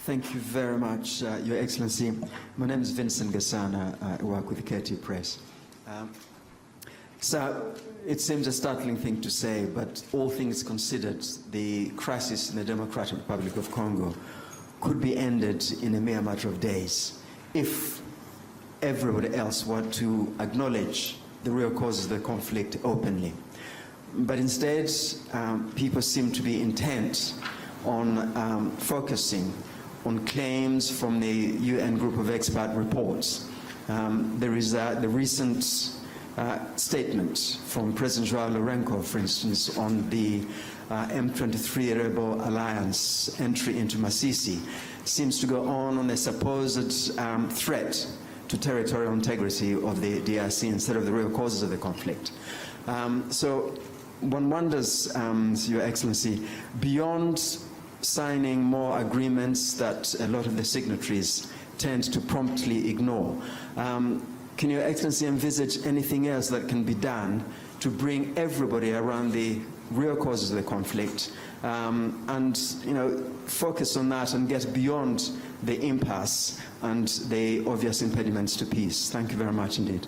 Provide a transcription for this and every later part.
Thank you very much, Your Excellency. My name is Vincent Gasana. I work with KT Press. So it seems a startling thing to say, but all things considered, the crisis in the Democratic Republic of Congo could be ended in a mere matter of days if everybody else were to acknowledge the real causes of the conflict openly. But instead, people seem to be intent on focusing on claims from the UN group of expert reports. There is the recent statement from President Joao Lourenço, for instance, on the M23 rebel alliance entry into Masisi, seems to go on a supposed threat to territorial integrity of the DRC instead of the real causes of the conflict. So one wonders, Your Excellency, beyond signing more agreements that a lot of the signatories tend to promptly ignore, can Your Excellency envisage anything else that can be done to bring everybody around the real causes of the conflict and focus on that and get beyond the impasse and the obvious impediments to peace? Thank you very much indeed.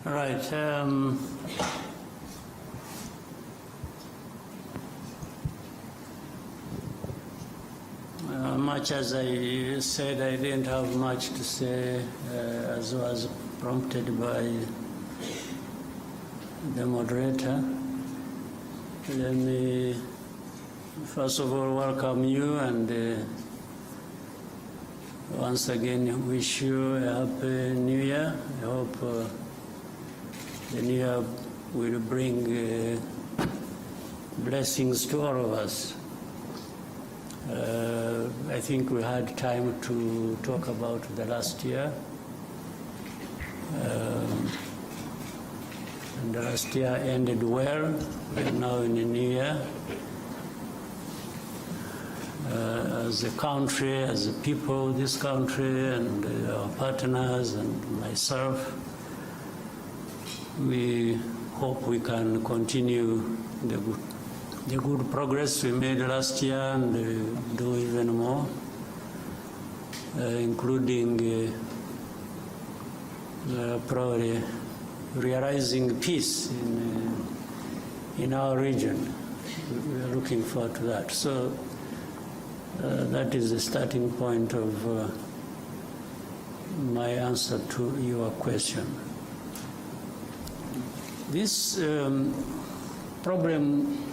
All right. Much as I said, I didn't have much to say, as was prompted by the moderator. Let me first of all welcome you and once again wish you a happy New Year. I hope the New Year will bring blessings to all of us. I think we had time to talk about the last year. And the last year ended well. We are now in a new year. As a country, as a people, this country and our partners and myself, we hope we can continue the good progress we made last year and do even more, including probably realizing peace in our region. We are looking forward to that. So that is the starting point of my answer to your question. This problem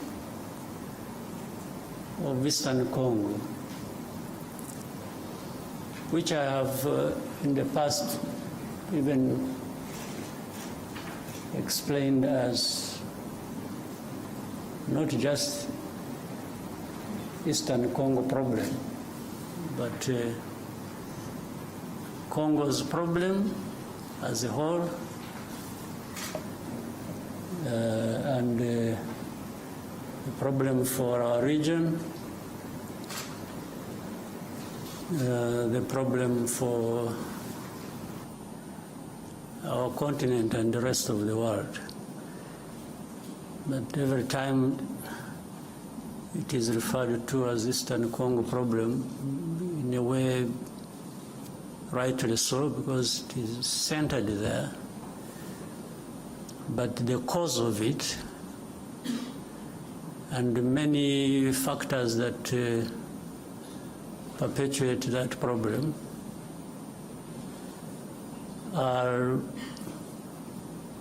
of Eastern Congo, which I have in the past even explained as not just Eastern Congo problem, but Congo's problem as a whole, and the problem for our region, the problem for our continent and the rest of the world. But every time it is referred to as Eastern Congo problem, in a way rightly so, because it is centered there. But the cause of it and many factors that perpetuate that problem are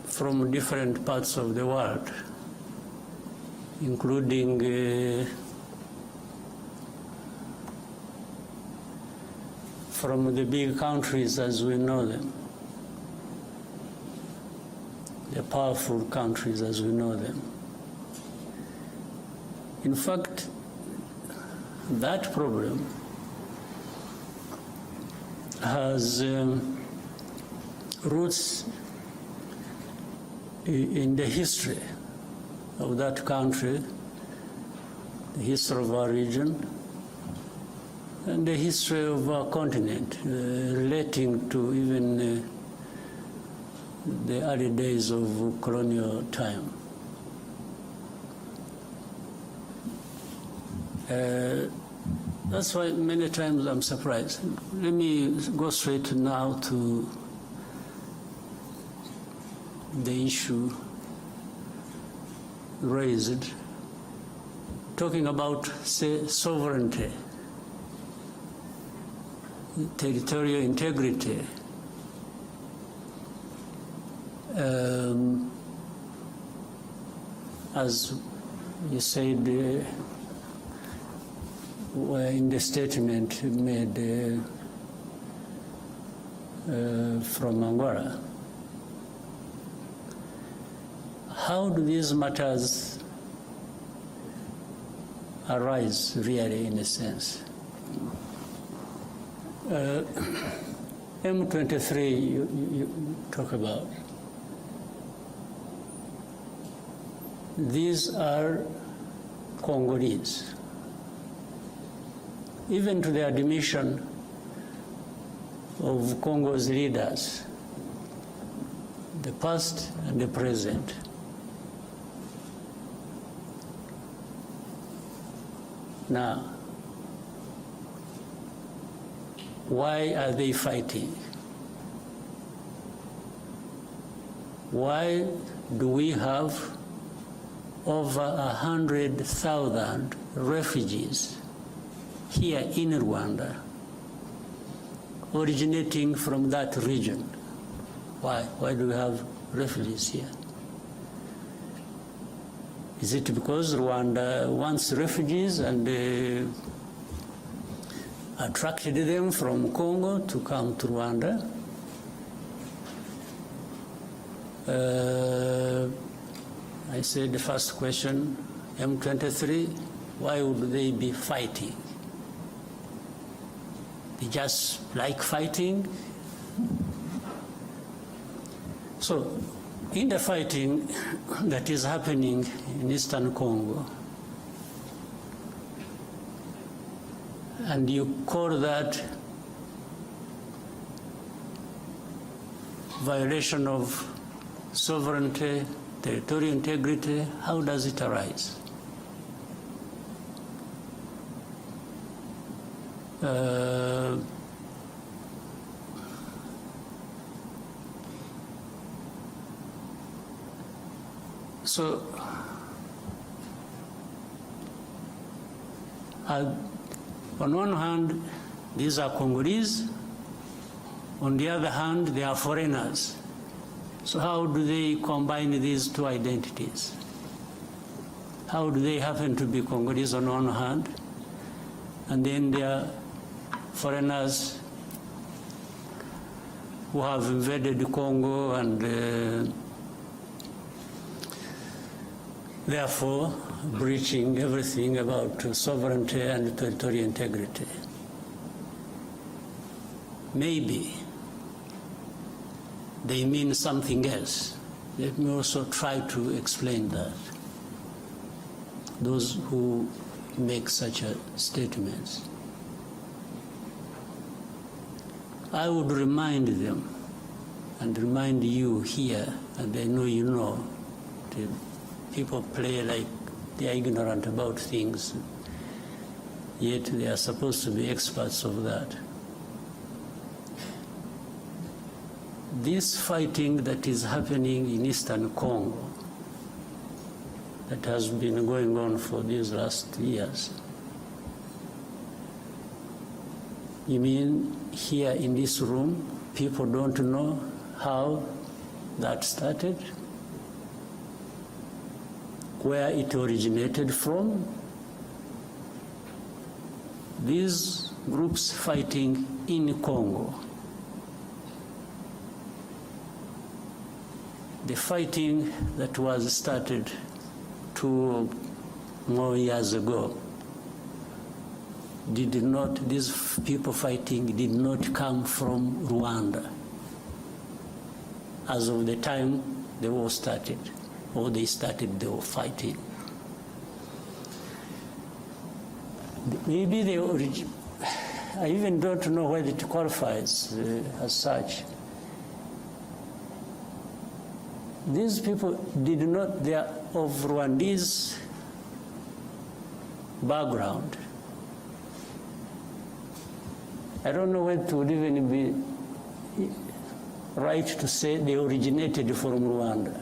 from different parts of the world, including from the big countries as we know them, the powerful countries as we know them. In fact, that problem has roots in the history of that country, the history of our region, and the history of our continent, relating to even the early days of colonial time. That's why many times I'm surprised. Let me go straight now to the issue raised, talking about, say, sovereignty, territorial integrity. As you said, in the statement made from Angola, how do these matters arise really, in a sense? M23 you talk about. These are Congolese. Even to the admission of Congo's leaders, the past and the present. Now, why are they fighting? Why do we have over 100,000 refugees here in Rwanda, originating from that region? Why? Why do we have refugees here? Is it because Rwanda wants refugees and attracted them from Congo to come to Rwanda? I said the first question, M23, why would they be fighting? They just like fighting? So, in the fighting that is happening in Eastern Congo, and you call that violation of sovereignty, territorial integrity, how does it arise? So, on one hand, these are Congolese. On the other hand, they are foreigners. So how do they combine these two identities? How do they happen to be Congolese on one hand, and then they are foreigners who have invaded Congo and therefore breaching everything about sovereignty and territorial integrity? Maybe they mean something else. Let me also try to explain that. Those who make such statements, I would remind them and remind you here, and I know you know, that people play like they are ignorant about things, yet they are supposed to be experts of that. This fighting that is happening in Eastern Congo, that has been going on for these last years, you mean here in this room, people don't know how that started? Where it originated from? These groups fighting in Congo, the fighting that was started 2 more years ago, these people fighting did not come from Rwanda as of the time the war started, or they started the war fighting. Maybe I even don't know whether it qualifies as such. These people they are of Rwandese background. I don't know whether it would even be right to say they originated from Rwanda.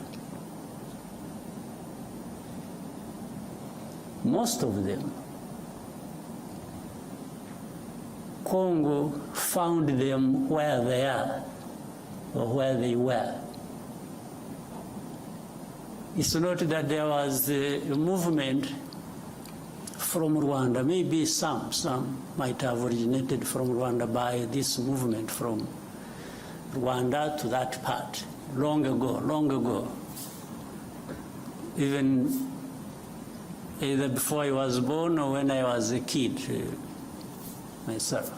Most of them, Congo found them where they are or where they were. It's not that there was a movement from Rwanda. Maybe some might have originated from Rwanda by this movement from Rwanda to that part, long ago. Even either before I was born or when I was a kid myself.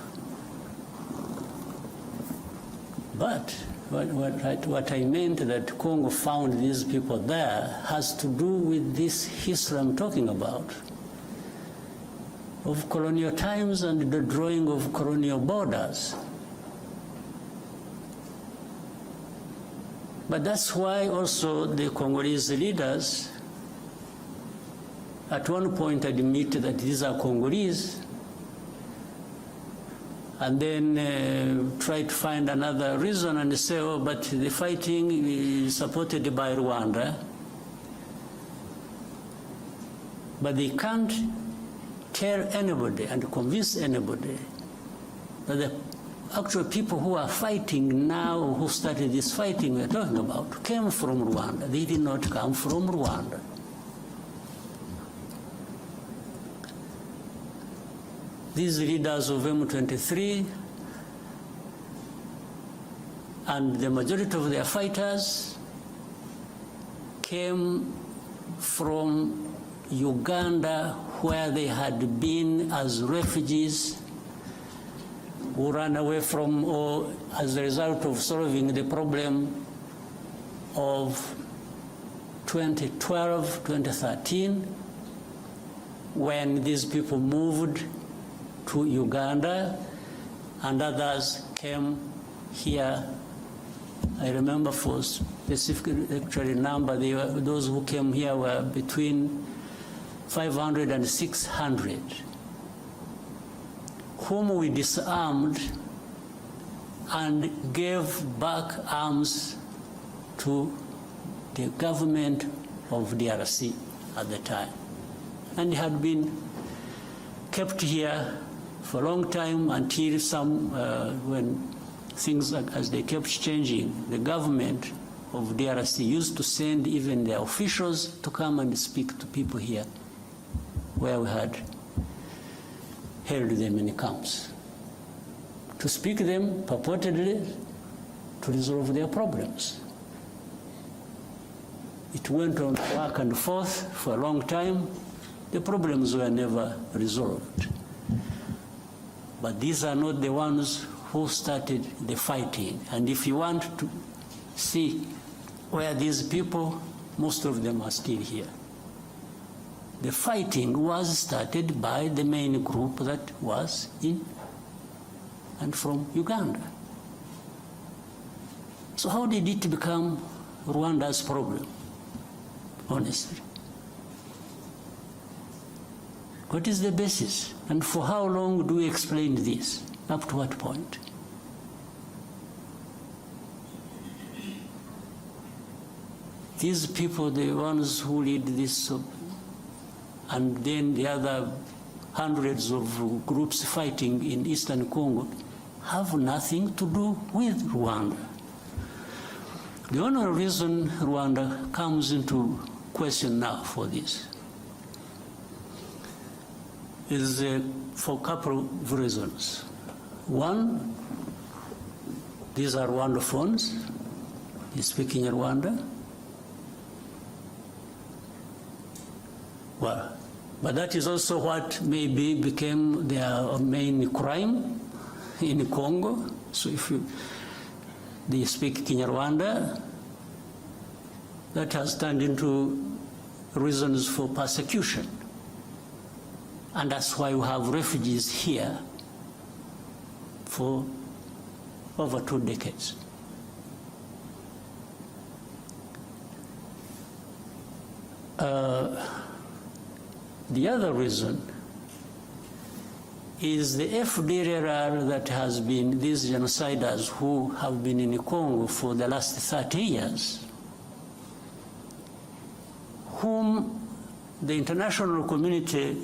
But what I meant that Congo found these people there has to do with this history I'm talking about, of colonial times and the drawing of colonial borders. But that's why also the Congolese leaders at one point admit that these are Congolese, and then try to find another reason and say, oh, but the fighting is supported by Rwanda. But they can't tell anybody and convince anybody that the actual people who are fighting now, who started this fighting we're talking about, came from Rwanda. They did not come from Rwanda. These leaders of M23 and the majority of their fighters came from Uganda, where they had been as refugees who ran away from, or as a result of solving the problem of 2012, 2013, when these people moved to Uganda and others came here. I remember for specific actually number, those who came here were between 500 and 600, whom we disarmed and gave back arms to the government of DRC at the time, and had been kept here for a long time until when things as they kept changing, the government of DRC used to send even their officials to come and speak to people here where we had held them in camps, to speak to them purportedly to resolve their problems. It went on back and forth for a long time. The problems were never resolved. But these are not the ones who started the fighting. And if you want to see where these people, most of them are still here. The fighting was started by the main group that was in and from Uganda. So how did it become Rwanda's problem, honestly? What is the basis? And for how long do we explain this? Up to what point? These people, the ones who lead this, and then the other hundreds of groups fighting in Eastern Congo, have nothing to do with Rwanda. The only reason Rwanda comes into question now for this is for a couple of reasons. One, these are Rwandophones, they speak in Rwanda. Well, but that is also what maybe became their main crime in Congo. So if they speak Kinyarwanda, that has turned into reasons for persecution. And that's why we have refugees here for over 2 decades. The other reason is the FDLR that has been these genociders who have been in Congo for the last 30 years, whom the international community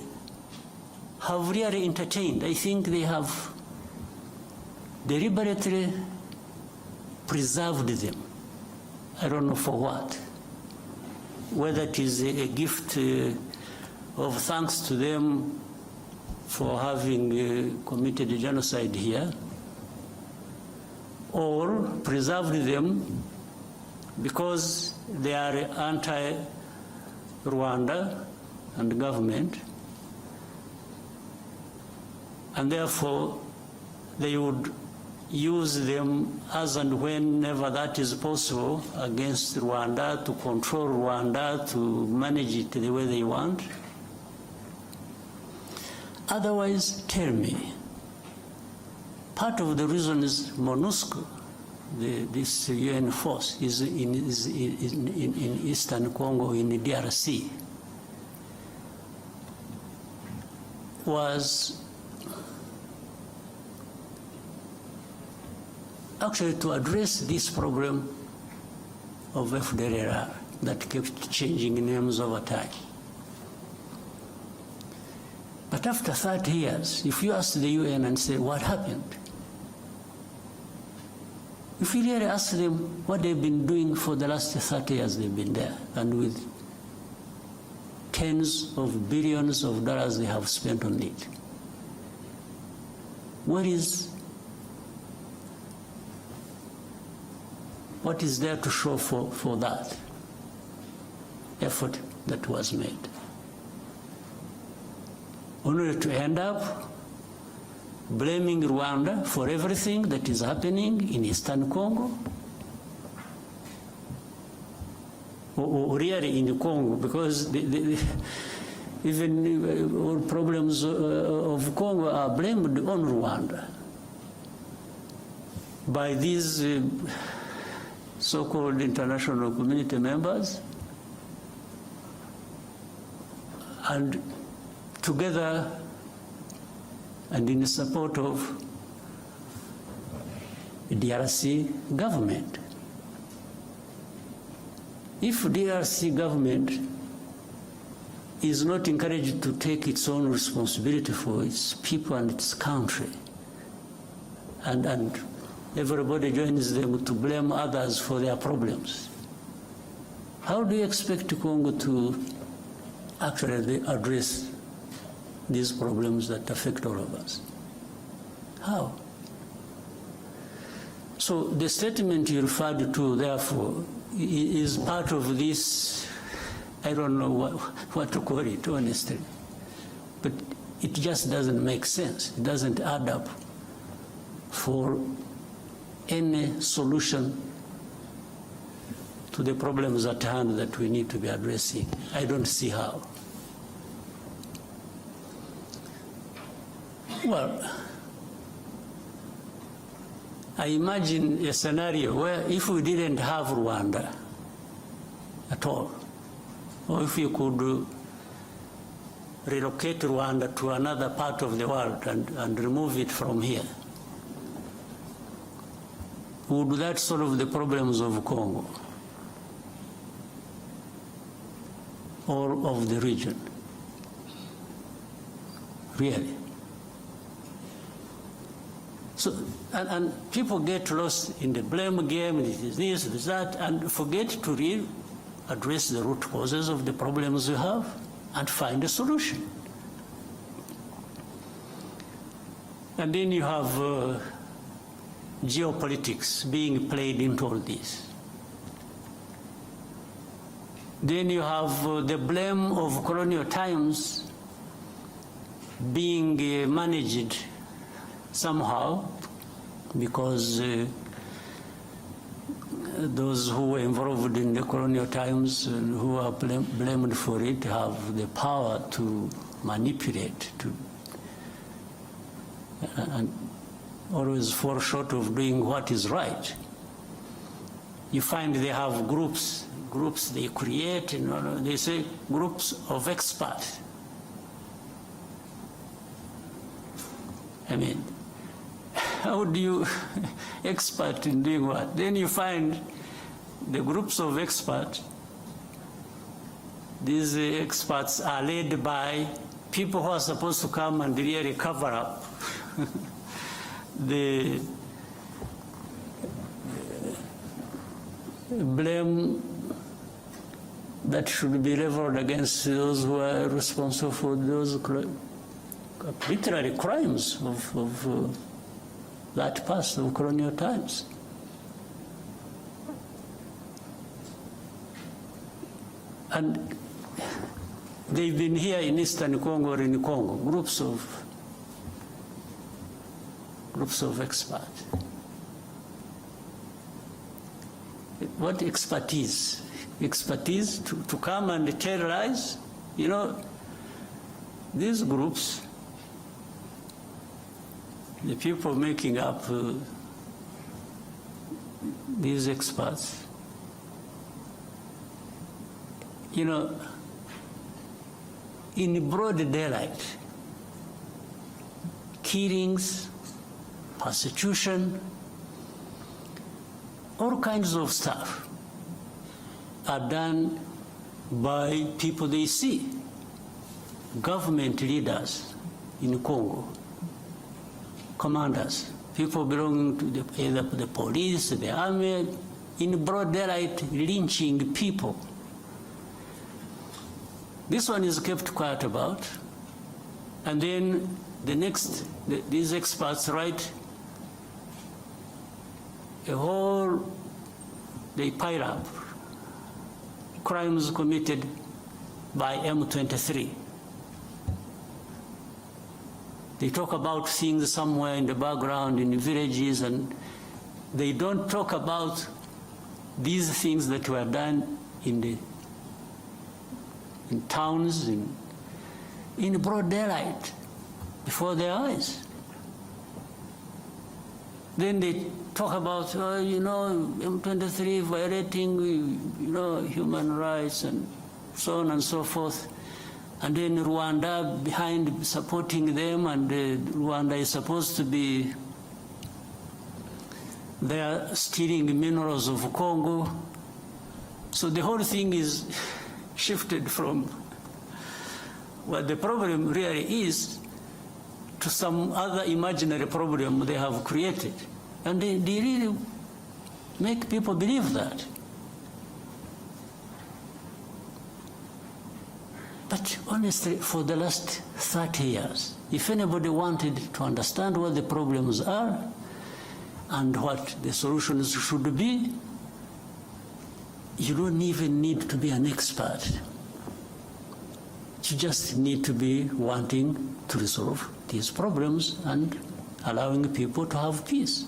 have really entertained. I think they have deliberately preserved them. I don't know for what. Whether it is a gift of thanks to them for having committed genocide here, or preserved them because they are anti-Rwanda and government, and therefore they would use them as and whenever that is possible against Rwanda, to control Rwanda, to manage it the way they want. Otherwise, tell me, part of the reason is MONUSCO, this UN force, is in Eastern Congo, in the DRC, was actually to address this problem of FDLR that kept changing names over time. But after 30 years, if you ask the UN and say, what happened? If you really ask them what they've been doing for the last 30 years they've been there, and with tens of billions of dollars they have spent on it, what is there to show for that effort that was made? Only to end up blaming Rwanda for everything that is happening in Eastern Congo, or really in Congo, because even all problems of Congo are blamed on Rwanda by these so-called international community members, and together and in support of the DRC government. If DRC government is not encouraged to take its own responsibility for its people and its country, and everybody joins them to blame others for their problems, how do you expect Congo to actually address these problems that affect all of us? How? So the statement you referred to, therefore, is part of this, I don't know what to call it, honestly, but it just doesn't make sense. It doesn't add up for any solution to the problems at hand that we need to be addressing. I don't see how. Well, I imagine a scenario where if we didn't have Rwanda at all, or if you could relocate Rwanda to another part of the world and remove it from here, would that solve the problems of Congo or of the region? Really? So, and people get lost in the blame game, it is this, it is that, and forget to really address the root causes of the problems you have and find a solution. And then you have geopolitics being played into all this. Then you have the blame of colonial times being managed somehow, because those who were involved in the colonial times and who are blamed for it have the power to manipulate, and always fall short of doing what is right. You find they have groups they create, they say groups of experts I mean, how do you expert in doing what? Then you find the groups of experts. These experts are led by people who are supposed to come and really cover up the blame that should be leveled against those who are responsible for those literary crimes of that past of colonial times. And they've been here in Eastern Congo or in Congo, groups of experts. What expertise? Expertise to come and tell lies? You know, these groups, the people making up these experts, you know, in broad daylight, killings, persecution, all kinds of stuff are done by people they see, government leaders in Congo, commanders, people belonging to either the police, the army, in broad daylight lynching people. This one is kept quiet about, and then the next, these experts write a whole, they pile up crimes committed by M23. They talk about things somewhere in the background in the villages, and they don't talk about these things that were done in towns, in broad daylight, before their eyes. Then they talk about, you know, M23 violating, you know, human rights and so on and so forth. And then Rwanda behind supporting them, and Rwanda is supposed to be there stealing minerals of Congo. So the whole thing is shifted from what the problem really is to some other imaginary problem they have created. And they really make people believe that. But honestly, for the last 30 years, if anybody wanted to understand what the problems are and what the solutions should be, you don't even need to be an expert. You just need to be wanting to resolve these problems and allowing people to have peace.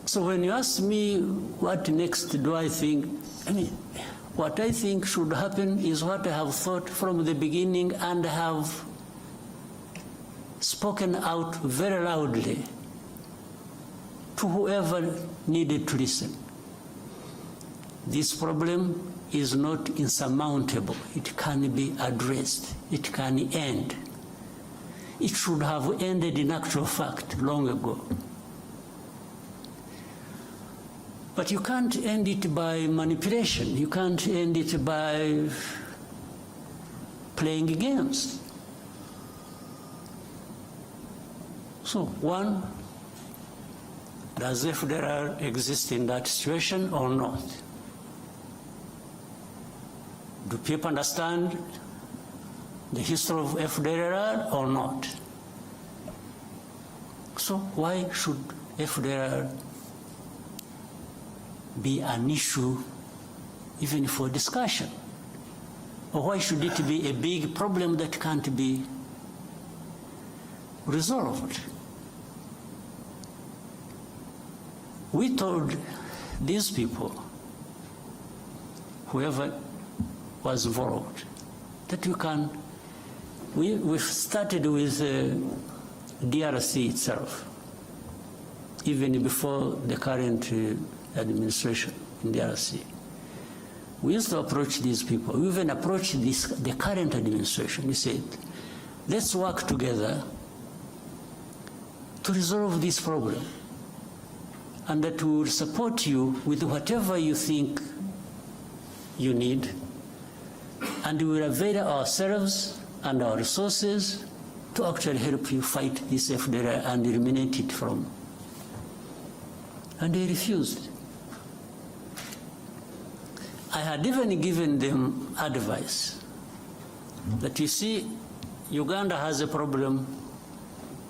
So when you ask me what next do I think, I mean, what I think should happen is what I have thought from the beginning and have spoken out very loudly to whoever needed to listen. This problem is not insurmountable. It can be addressed. It can end. It should have ended in actual fact long ago. But you can't end it by manipulation. You can't end it by playing games. So, one, does FDLR exist in that situation or not? Do people understand the history of FDLR or not? So why should FDLR be an issue even for discussion? Or why should it be a big problem that can't be resolved? We told these people, whoever was involved, that you can, we started with DRC itself, even before the current administration in DRC. We used to approach these people. We even approached the current administration. We said, let's work together to resolve this problem, and that we will support you with whatever you think you need, and we will avail ourselves and our resources to actually help you fight this FDLR and eliminate it from. And they refused. I had even given them advice that, you see, Uganda has a problem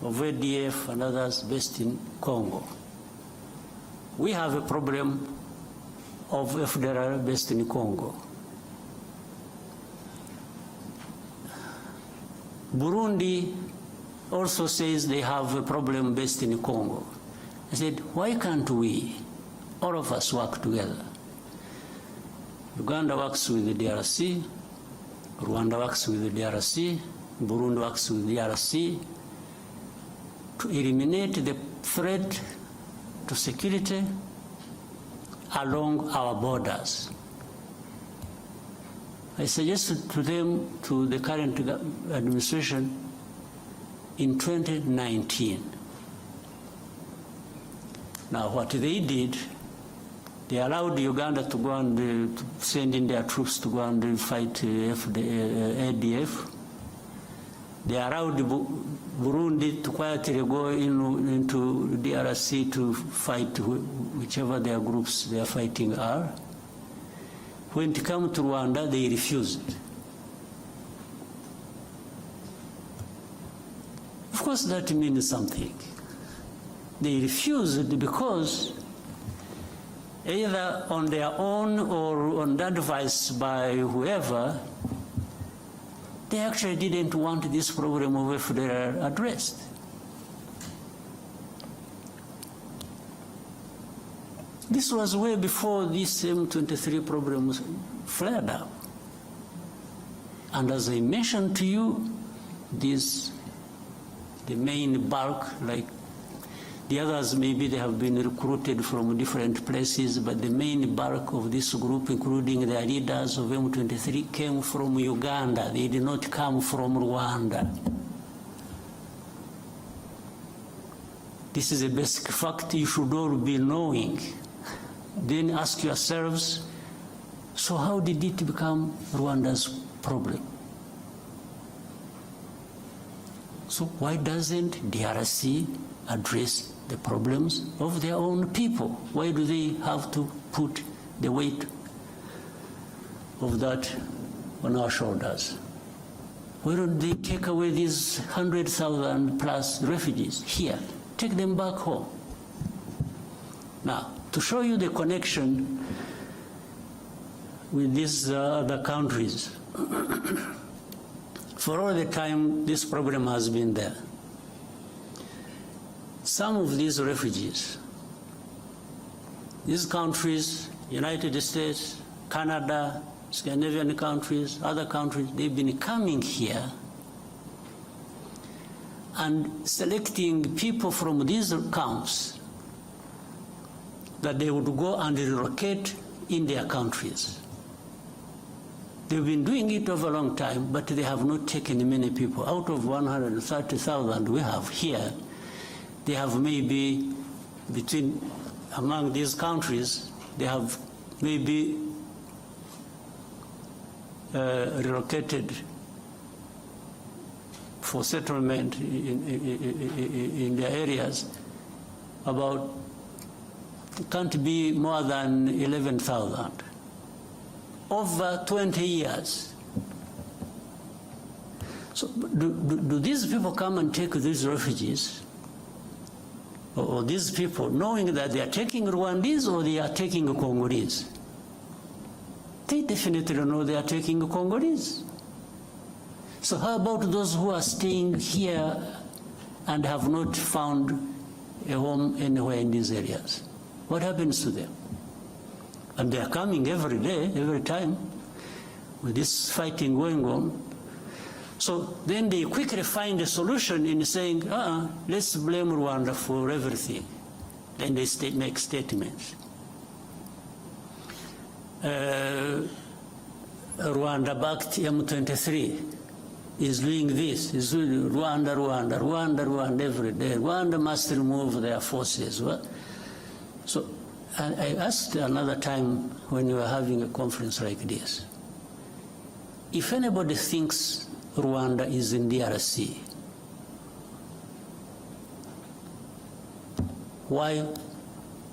of ADF and others based in Congo. We have a problem of FDLR based in Congo. Burundi also says they have a problem based in Congo. I said, why can't we, all of us, work together? Uganda works with the DRC, Rwanda works with the DRC, Burundi works with the DRC to eliminate the threat to security along our borders. I suggested to them, to the current administration, in 2019. Now, what they did, they allowed Uganda to go and to send in their troops to go and fight ADF. They allowed Burundi to quietly go into DRC to fight whichever their groups they are fighting are. When it came to Rwanda, they refused. Of course, that means something. They refused because either on their own or on advice by whoever, they actually didn't want this problem of FDLR addressed. This was way before this M23 problem flared up. And as I mentioned to you, the main bulk, like the others, maybe they have been recruited from different places, but the main bulk of this group, including the leaders of M23, came from Uganda. They did not come from Rwanda. This is a basic fact you should all be knowing. Then ask yourselves, so how did it become Rwanda's problem? So why doesn't DRC address the problems of their own people? Why do they have to put the weight of that on our shoulders? Why don't they take away these 100,000 plus refugees here? Take them back home. Now, to show you the connection with these other countries, for all the time this problem has been there, some of these refugees, these countries, United States, Canada, Scandinavian countries, other countries, they've been coming here and selecting people from these camps that they would go and relocate in their countries. They've been doing it over a long time, but they have not taken many people. Out of 130,000 we have here, they have maybe among these countries, they have maybe relocated for settlement in their areas about, can't be more than 11,000 over 20 years. So do these people come and take these refugees, or these people, knowing that they are taking Rwandese or they are taking Congolese? They definitely know they are taking Congolese. So how about those who are staying here and have not found a home anywhere in these areas? What happens to them? And they are coming every day, every time, with this fighting going on. So then they quickly find a solution in saying, let's blame Rwanda for everything. Then they make statements. Rwanda backed M23. is doing this, is doing Rwanda, Rwanda, Rwanda, Rwanda every day. Rwanda must remove their forces. So I asked another time when we were having a conference like this, if anybody thinks Rwanda is in DRC, why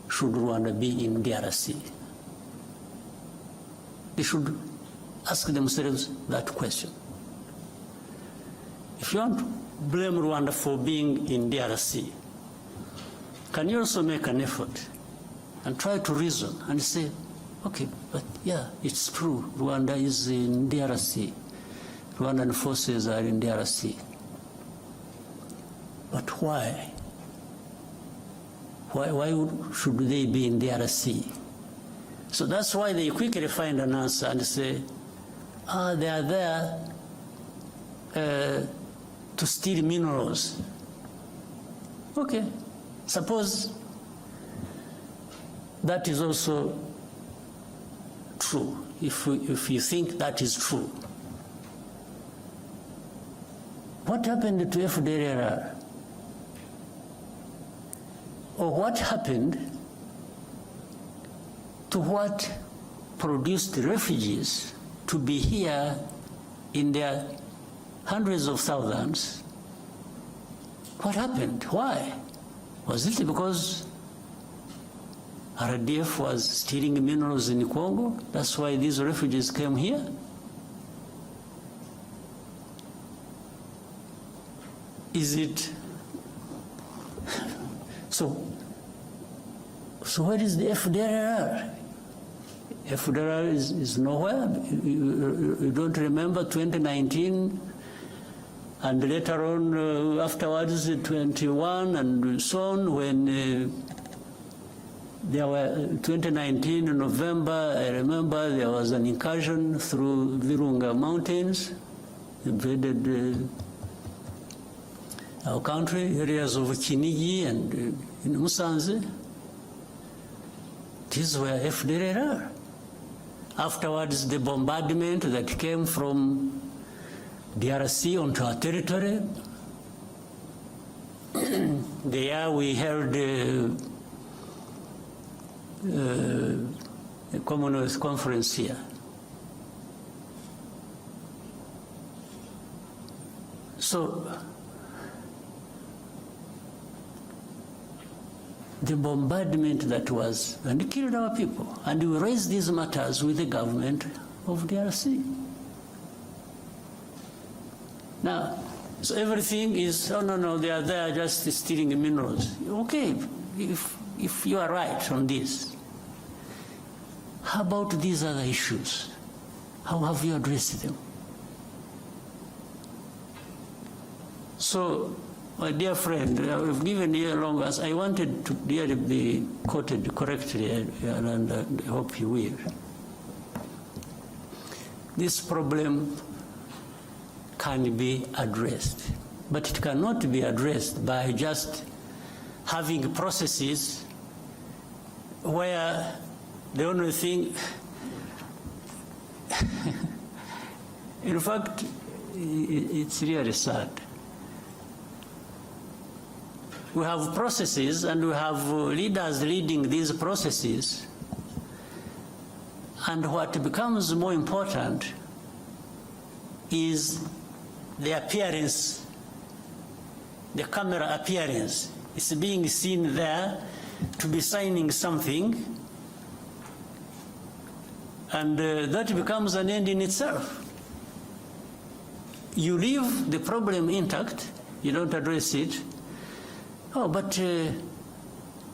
should Rwanda be in DRC? They should ask themselves that question. If you want to blame Rwanda for being in DRC, can you also make an effort and try to reason and say, okay, but yeah, it's true, Rwanda is in DRC. Rwandan forces are in DRC. But why? Why should they be in DRC? So that's why they quickly find an answer and say, they are there to steal minerals. Okay, suppose that is also true, if you think that is true. What happened to FDLR? Or what happened to what produced refugees to be here in their hundreds of thousands? What happened? Why? Was it because RDF was stealing minerals in Congo? That's why these refugees came here? Is it? So where is the FDLR? FDLR is nowhere. You don't remember 2019 and later on afterwards 21 and so on, when there were 2019 in November, I remember there was an incursion through Virunga Mountains, invaded our country, areas of Kinigi and in Musanze. These were FDLR. Afterwards, the bombardment that came from DRC onto our territory. There we held a Commonwealth conference here. So the bombardment that was, and it killed our people. And we raised these matters with the government of DRC. Now, so everything is, oh no, they are there just stealing minerals. Okay, if you are right on this, how about these other issues? How have you addressed them? So, my dear friend, I've given you a long answer. I wanted to really be quoted correctly, and I hope you will. This problem can be addressed, but it cannot be addressed by just having processes where the only thing, in fact, it's really sad. We have processes and we have leaders leading these processes, and what becomes more important is the appearance, the camera appearance. It's being seen there to be signing something, and that becomes an end in itself. You leave the problem intact, you don't address it. Oh, but you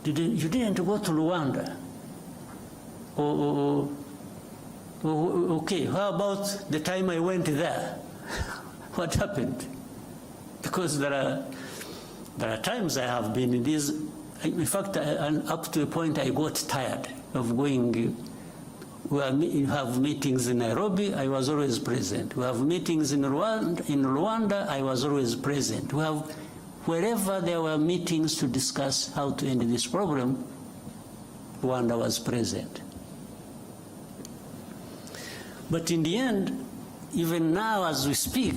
didn't go to Luanda. Okay, how about the time I went there? What happened? Because there are times I have been in these, in fact, up to a point I got tired of going. We have meetings in Nairobi, I was always present. We have meetings in Luanda, I was always present. We have, wherever there were meetings to discuss how to end this problem, Rwanda was present. But in the end, even now as we speak,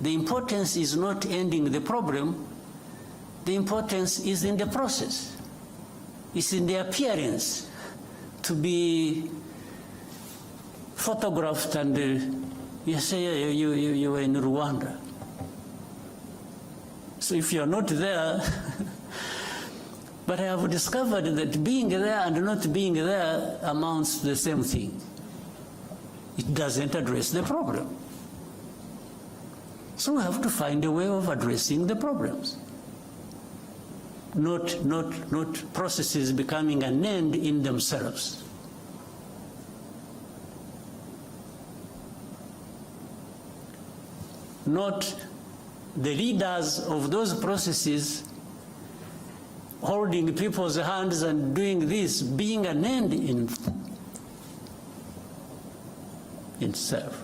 The importance is not ending the problem. The importance is in the process. It's in the appearance to be photographed and you say you were in Rwanda. So if you're not there, but I have discovered that being there and not being there amounts to the same thing. It doesn't address the problem. So we have to find a way of addressing the problems. Not processes becoming an end in themselves. Not the leaders of those processes holding people's hands and doing this being an end in itself.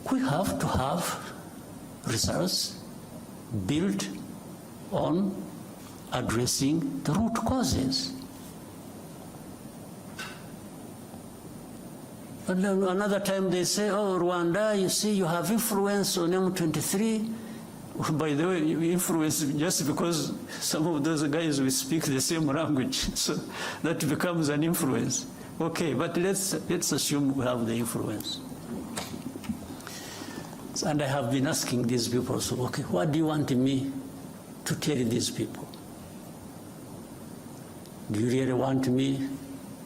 We have to have results built on addressing the root causes. And then another time they say, oh, Rwanda, you see, you have influence on M23. By the way, influence just because some of those guys will speak the same language, so that becomes an influence. Okay, but let's assume we have the influence. And I have been asking these people, so, okay, what do you want me to tell these people? Do you really want me?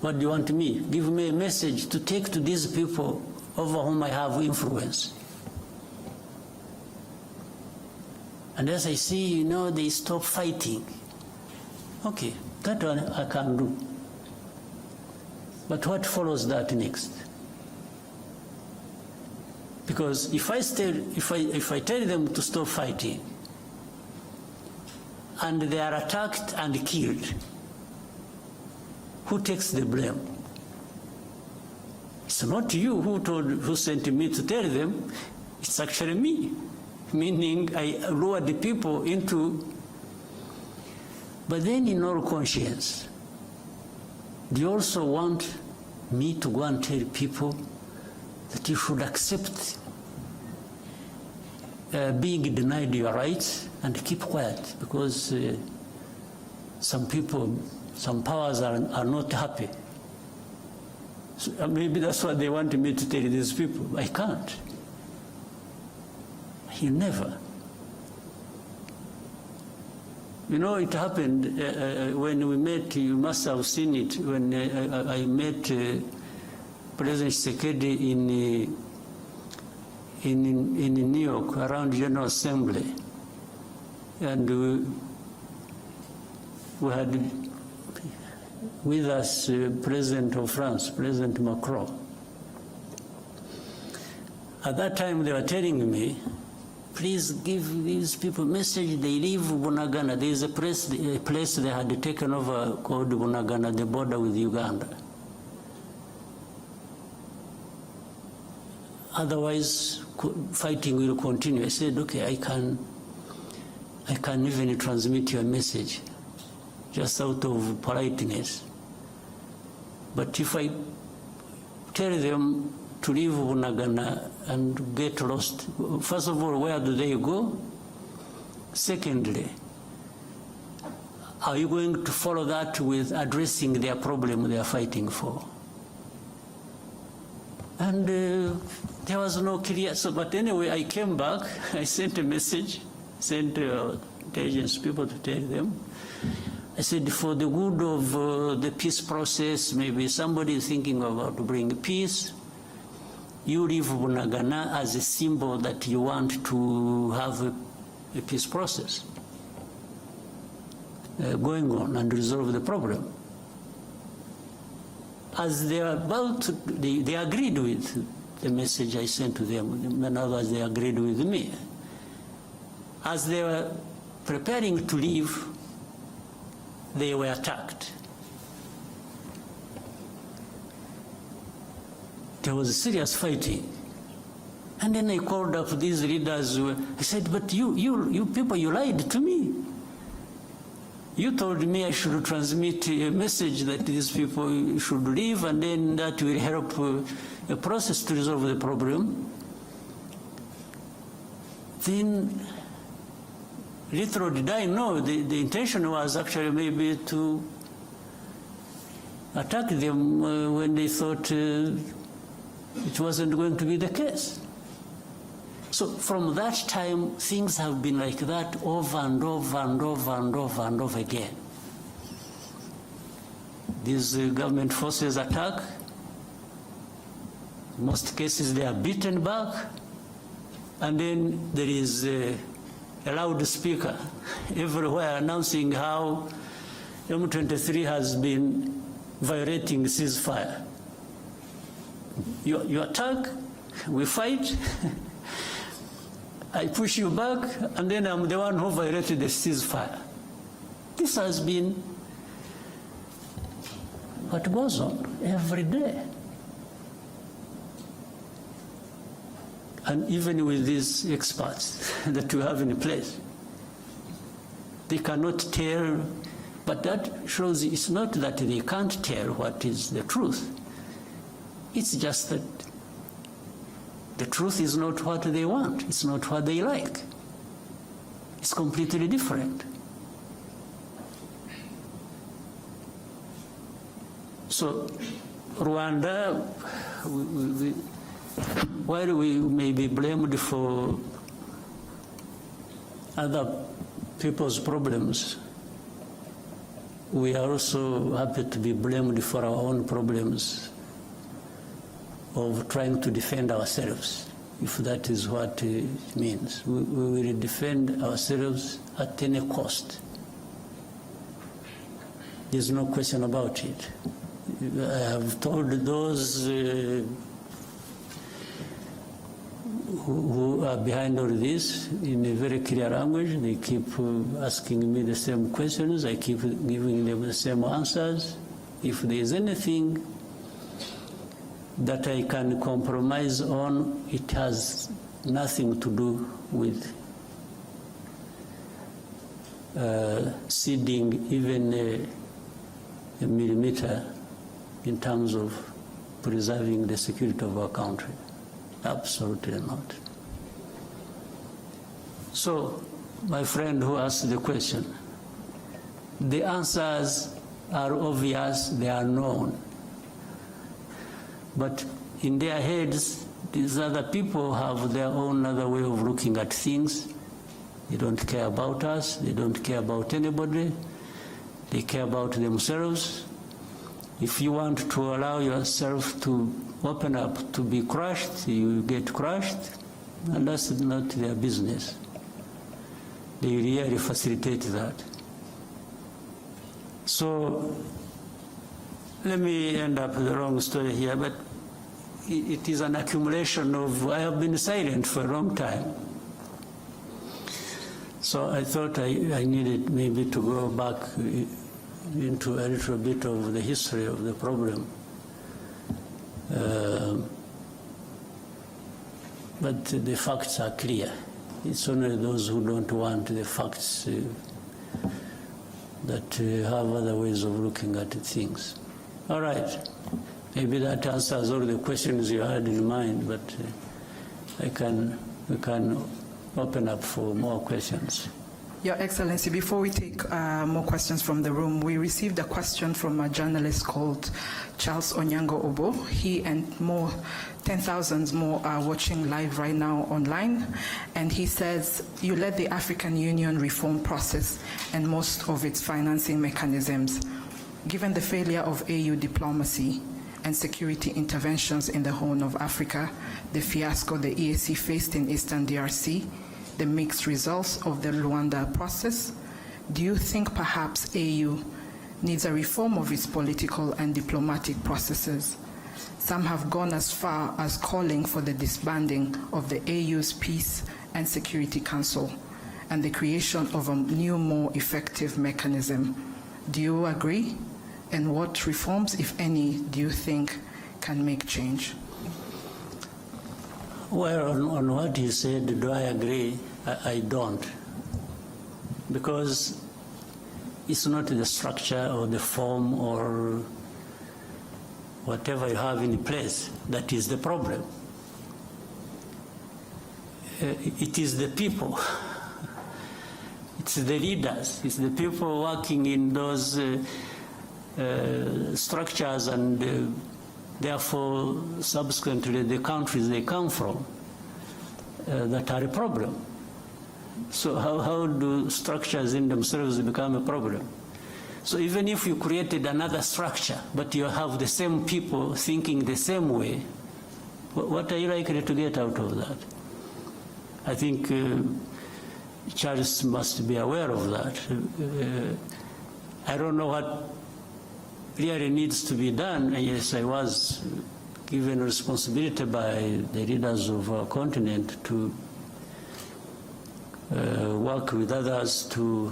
What do you want me? Give me a message to take to these people over whom I have influence. And as I see, you know, they stop fighting. Okay, that one I can do. But what follows that next? Because if I tell them to stop fighting, and they are attacked and killed, who takes the blame? It's not you who sent me to tell them, it's actually me. Meaning I lured the people into, but then in all conscience, they also want me to go and tell people that you should accept being denied your rights and keep quiet, because some people, some powers are not happy. So maybe that's what they want me to tell these people. I can't. You never. You know, it happened when we met, you must have seen it, when I met President Tshisekedi in New York around General Assembly. And we had with us President of France, President Macron. At that time they were telling me, please give these people a message, they leave Bunagana. There is a place they had taken over called Bunagana, the border with Uganda. Otherwise, fighting will continue. I said, okay, I can even transmit your message, just out of politeness. But if I tell them to leave Bunagana and get lost, first of all, where do they go? Secondly, are you going to follow that with addressing their problem they are fighting for? And there was no clear, so, but anyway, I came back, I sent a message, sent intelligence people to tell them. I said, for the good of the peace process, maybe somebody is thinking about to bring peace, you leave Bunagana as a symbol that you want to have a peace process going on and resolve the problem. As they are about to, they agreed with the message I sent to them. In other words, they agreed with me. As they were preparing to leave, they were attacked. There was serious fighting. And then I called up these leaders. I said, but you people, you lied to me. You told me I should transmit a message that these people should leave, and then that will help a process to resolve the problem. then little did I know the intention was actually maybe to attack them when they thought it wasn't going to be the case. So from that time, things have been like that over and over and over and over and over again. These government forces attack. In most cases, they are beaten back. And then there is a loudspeaker everywhere announcing how M23 has been violating ceasefire. You attack, we fight, I push you back, and then I'm the one who violated the ceasefire. This has been what goes on every day. And even with these experts that we have in place, they cannot tell, but that shows it's not that they can't tell what is the truth. It's just that the truth is not what they want. It's not what they like. It's completely different. So Rwanda, while we may be blamed for other people's problems, we are also happy to be blamed for our own problems of trying to defend ourselves, if that is what it means. We will defend ourselves at any cost. There's no question about it. I have told those who are behind all this in a very clear language. They keep asking me the same questions. I keep giving them the same answers. If there is anything that I can compromise on, it has nothing to do with ceding even a millimeter in terms of preserving the security of our country. Absolutely not. So, my friend who asked the question, the answers are obvious, they are known. But in their heads, these other people have their own other way of looking at things. They don't care about us, they don't care about anybody, they care about themselves. If you want to allow yourself to open up to be crushed, you get crushed, and that's not their business. They really facilitate that. So let me end up the wrong story here, but it is an accumulation of, I have been silent for a long time. So I thought I needed maybe to go back into a little bit of the history of the problem. But the facts are clear. It's only those who don't want the facts that have other ways of looking at things. All right. Maybe that answers all the questions you had in mind, but we can open up for more questions. Your Excellency, before we take more questions from the room, we received a question from a journalist called Charles Onyango Obo. He and 10,000 more are watching live right now online. And he says, you led the African Union reform process and most of its financing mechanisms. Given the failure of AU diplomacy and security interventions in the Horn of Africa, the fiasco the ESE faced in Eastern DRC, the mixed results of the Luanda process, do you think perhaps AU needs a reform of its political and diplomatic processes? Some have gone as far as calling for the disbanding of the AU's Peace and Security Council and the creation of a new, more effective mechanism. Do you agree? And what reforms, if any, do you think can make change? Well, on what you said, do I agree? I don't. Because it's not the structure or the form or whatever you have in place that is the problem. it is the people. It's the leaders. It's the people working in those structures and therefore subsequently the countries they come from that are a problem. So how do structures in themselves become a problem? So even if you created another structure, but you have the same people thinking the same way, what are you likely to get out of that? I think Charles must be aware of that. I don't know what really needs to be done. Yes, I was given responsibility by the leaders of our continent to work with others to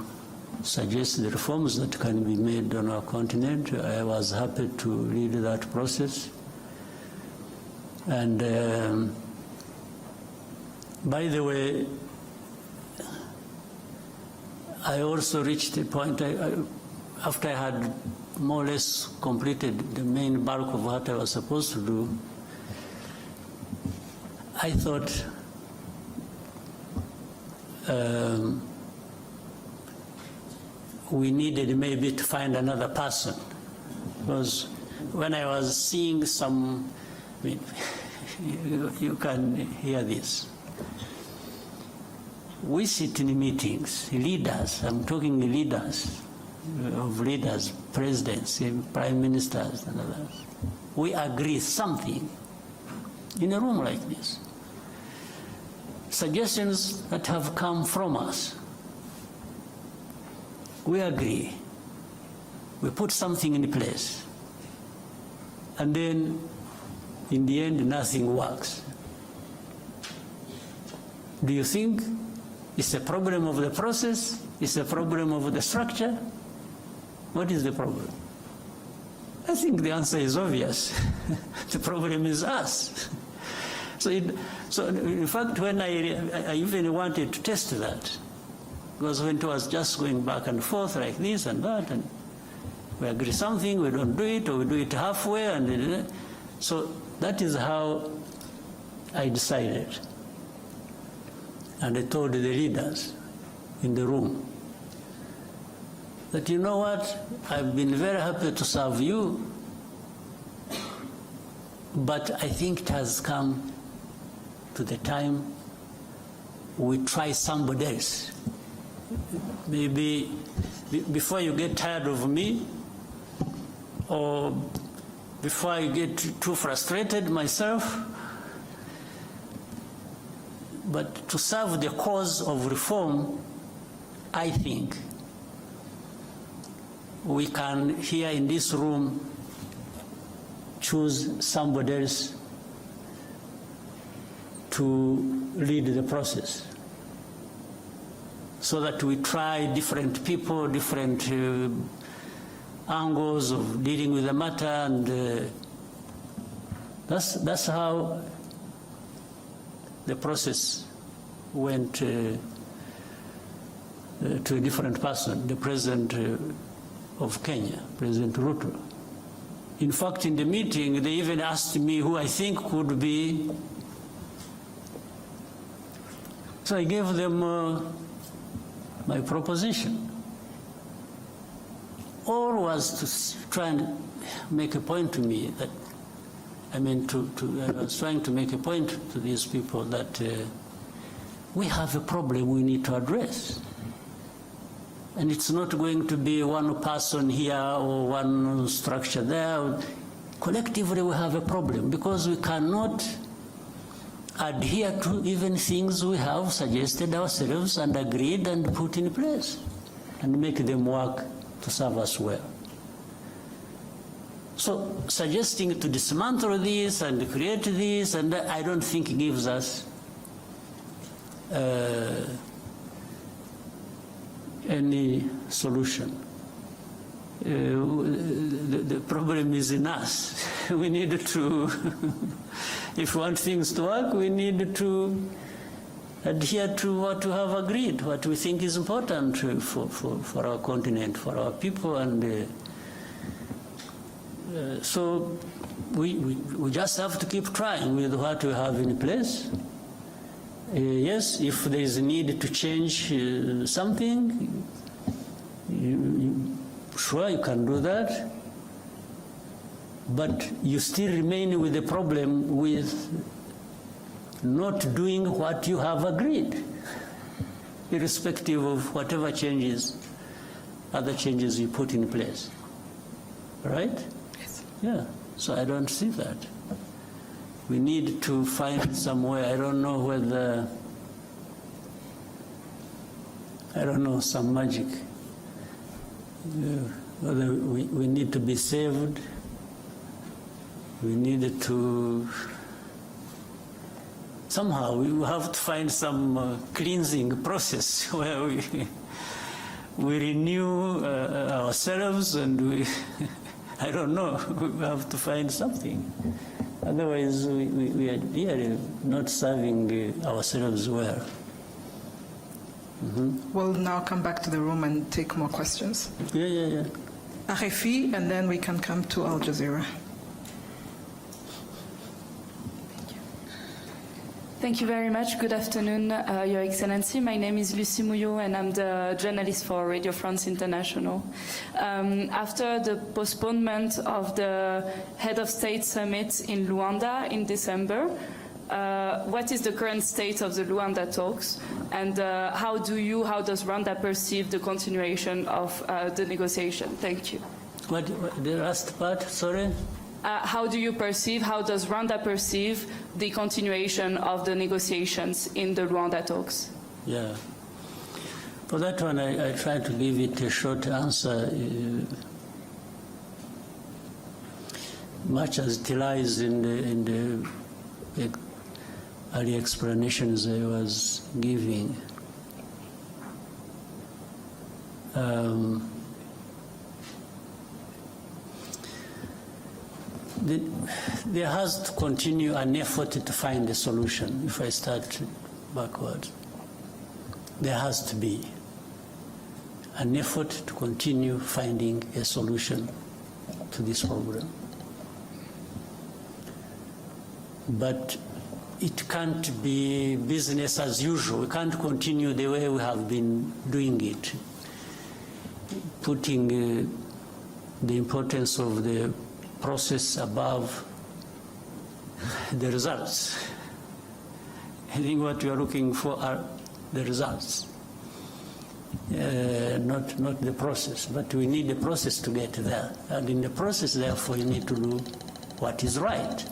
suggest the reforms that can be made on our continent. I was happy to lead that process. And by the way, I also reached a point, after I had more or less completed the main bulk of what I was supposed to do, I thought we needed maybe to find another person. Because when I was seeing some, I mean, you can hear this. We sit in meetings, leaders, I'm talking leaders, of leaders, presidents, prime ministers and others. We agree something in a room like this. Suggestions that have come from us. We agree. We put something in place. And then, in the end, nothing works. Do you think it's a problem of the process? It's a problem of the structure? What is the problem? I think the answer is obvious. The problem is us. So in fact, when I even wanted to test that, because when it was just going back and forth like this and that, and we agree something, we don't do it, or we do it halfway, and so that is how I decided. And I told the leaders in the room that, you know what, I've been very happy to serve you, but I think it has come to the time we try somebody else. Maybe before you get tired of me, or before I get too frustrated myself, but to serve the cause of reform, I think we can here in this room choose somebody else to lead the process, so that we try different people, different angles of dealing with the matter, and that's how the process went to a different person, the President of Kenya, President Ruto. In fact, in the meeting, they even asked me who I think could be. So I gave them my proposition. All was to try and make a point to me that, I was trying to make a point to these people that we have a problem we need to address. And it's not going to be one person here or one structure there. Collectively we have a problem because we cannot adhere to even things we have suggested ourselves and agreed and put in place and make them work to serve us well. So suggesting to dismantle this and create this, and I don't think gives us any solution. The problem is in us. We need to, if we want things to work, we need to adhere to what we have agreed, what we think is important for our continent, for our people, and so we just have to keep trying with what we have in place Yes, if there is a need to change something, sure, you can do that. But you still remain with the problem with not doing what you have agreed, irrespective of whatever changes, other changes you put in place. Right? Yes. Yeah, so I don't see that. We need to find some way. I don't know whether, some magic. Whether we need to be saved, we need to, somehow we have to find some cleansing process where we renew ourselves and we, I don't know, we have to find something. Otherwise, we are really not serving ourselves well. We'll now come back to the room and take more questions. Yeah. Arefi, and then we can come to Al Jazeera. Thank you very much. Good afternoon, Your Excellency. My name is Lucie Mouillot, and I'm the journalist for Radio France International. After the postponement of the Head of State Summit in Luanda in December, what is the current state of the Luanda talks, and how does Rwanda perceive the continuation of the negotiation? Thank you. What the last part, sorry? How does Rwanda perceive the continuation of the negotiations in the Luanda talks? Yeah. For that one, I try to give it a short answer, much as it lies in the early explanations I was giving. There has to continue an effort to find a solution. If I start backwards, there has to be an effort to continue finding a solution to this problem. But it can't be business as usual. We can't continue the way we have been doing it, putting the importance of the process above the results. I think what we are looking for are the results, not the process. But we need the process to get there. And in the process, therefore, you need to do what is right.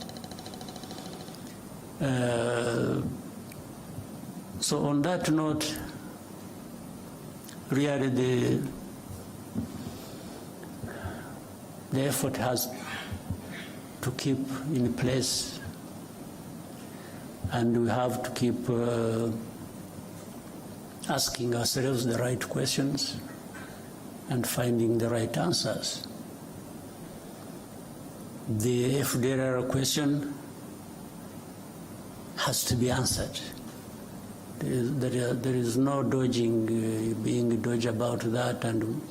So on that note, really the effort has to keep in place, and we have to keep asking ourselves the right questions and finding the right answers. The FDLR question has to be answered. There is no dodging, being dodged about that and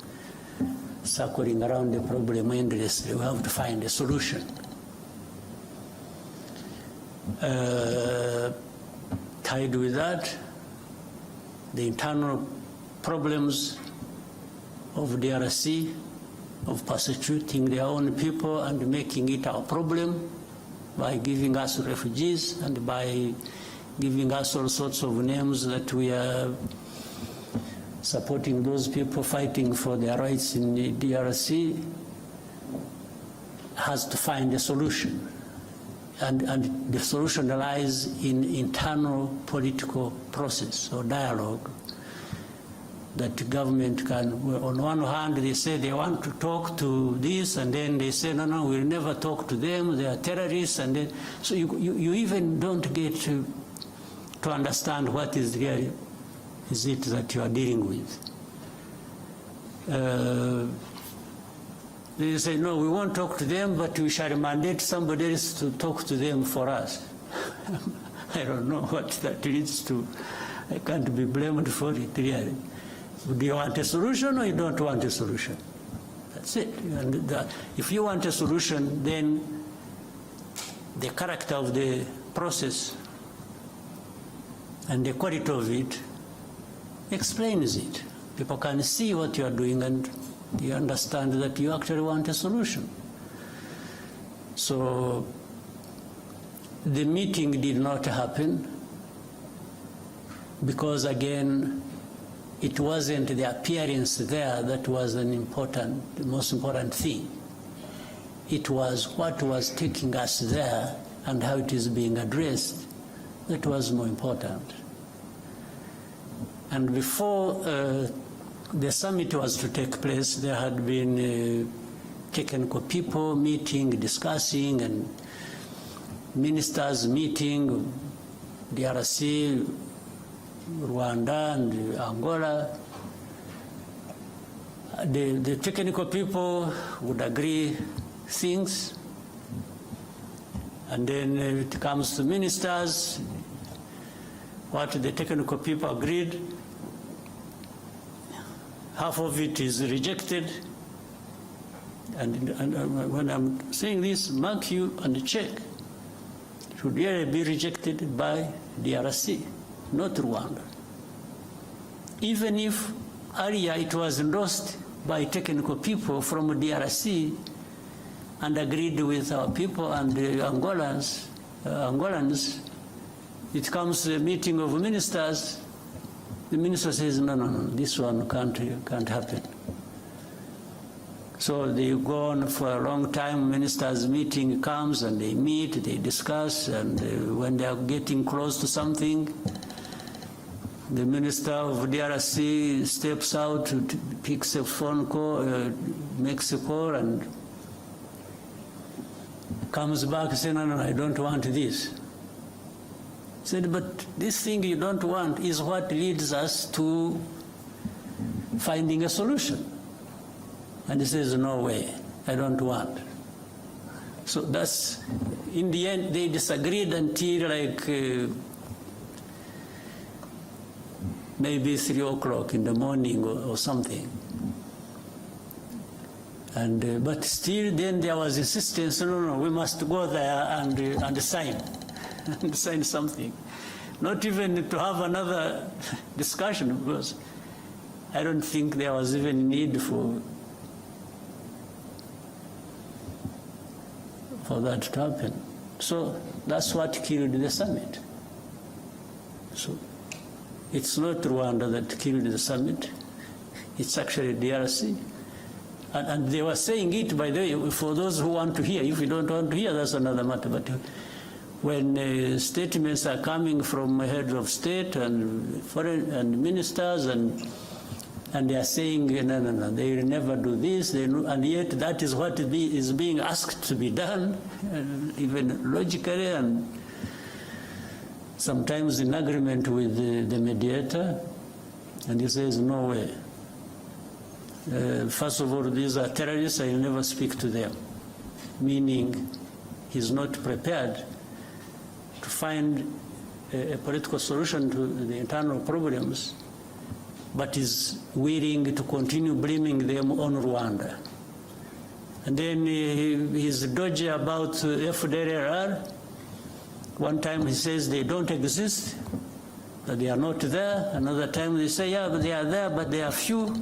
circling around the problem endlessly. We have to find a solution. Tied with that, the internal problems of DRC, of persecuting their own people and making it our problem by giving us refugees and by giving us all sorts of names that we are supporting those people fighting for their rights in the DRC, has to find a solution. And the solution lies in internal political process or dialogue that the government can, on one hand they say they want to talk to this, and then they say, no, we'll never talk to them, they are terrorists, and then, so you even don't get to understand what is really is it that you are dealing with. They say, no, we won't talk to them, but we shall mandate somebody else to talk to them for us. I don't know what that leads to. I can't be blamed for it, really. Do you want a solution or you don't want a solution? That's it. And if you want a solution, then the character of the process And the quality of it explains it. People can see what you are doing and you understand that you actually want a solution. So the meeting did not happen because, again, it wasn't the appearance there that was the most important thing. It was what was taking us there and how it is being addressed that was more important. And before the summit was to take place, there had been technical people meeting, discussing, and ministers meeting, DRC, Rwanda, and Angola. The technical people would agree things, and then it comes to ministers, what the technical people agreed, half of it is rejected. And when I'm saying this, mark you and check. It should really be rejected by DRC, not Rwanda. Even if earlier it was endorsed by technical people from DRC and agreed with our people and the Angolans, it comes to a meeting of ministers, the minister says, no, this one can't happen. So they go on for a long time. Ministers' meeting comes and they meet, they discuss, and when they are getting close to something, the minister of DRC steps out, picks a phone call, makes a call, and comes back saying, no, I don't want this. Said, but this thing you don't want is what leads us to finding a solution. And he says, no way, I don't want. So that's, in the end, they disagreed until like maybe 3 o'clock in the morning or something. And, but still then there was insistence, no, we must go there and sign, and sign something. Not even to have another discussion, because I don't think there was even need for that to happen. So that's what killed the summit. So it's not Rwanda that killed the summit, it's actually DRC. And they were saying it, by the way, for those who want to hear. If you don't want to hear, that's another matter. But when statements are coming from heads of state and foreign and ministers, and they are saying, no, they will never do this, and yet that is what is being asked to be done, even logically, and sometimes in agreement with the mediator, and he says, no way. First of all, these are terrorists, I will never speak to them, meaning he's not prepared to find a political solution to the internal problems, but is willing to continue blaming them on Rwanda. And then he's dodgy about FDLR. One time he says they don't exist, that they are not there. Another time they say, yeah, but they are there, but they are few.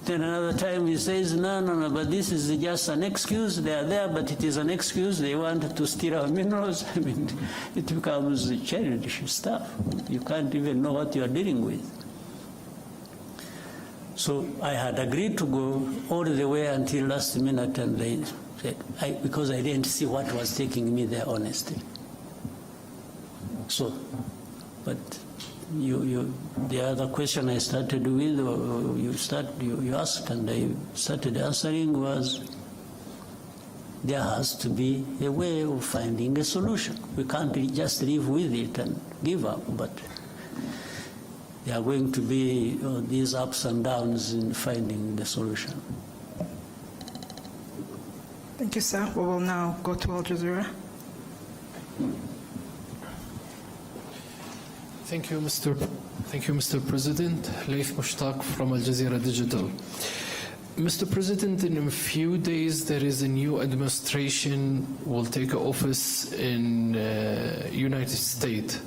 Then another time he says, no, but this is just an excuse. They are there, but it is an excuse. They want to steal our minerals. I mean, it becomes childish stuff. You can't even know what you are dealing with. So I had agreed to go all the way until last minute, and they said, because I didn't see what was taking me there, honestly. So, but the other question I started with, or you asked, and I started answering, was there has to be a way of finding a solution. We can't just live with it and give up, but there are going to be these ups and downs in finding the solution. Thank you, sir. We will now go to Al Jazeera. Thank you, Mr. President. Laif Mushtaq from Al Jazeera Digital. Mr. President, in a few days there is a new administration will take office in United States.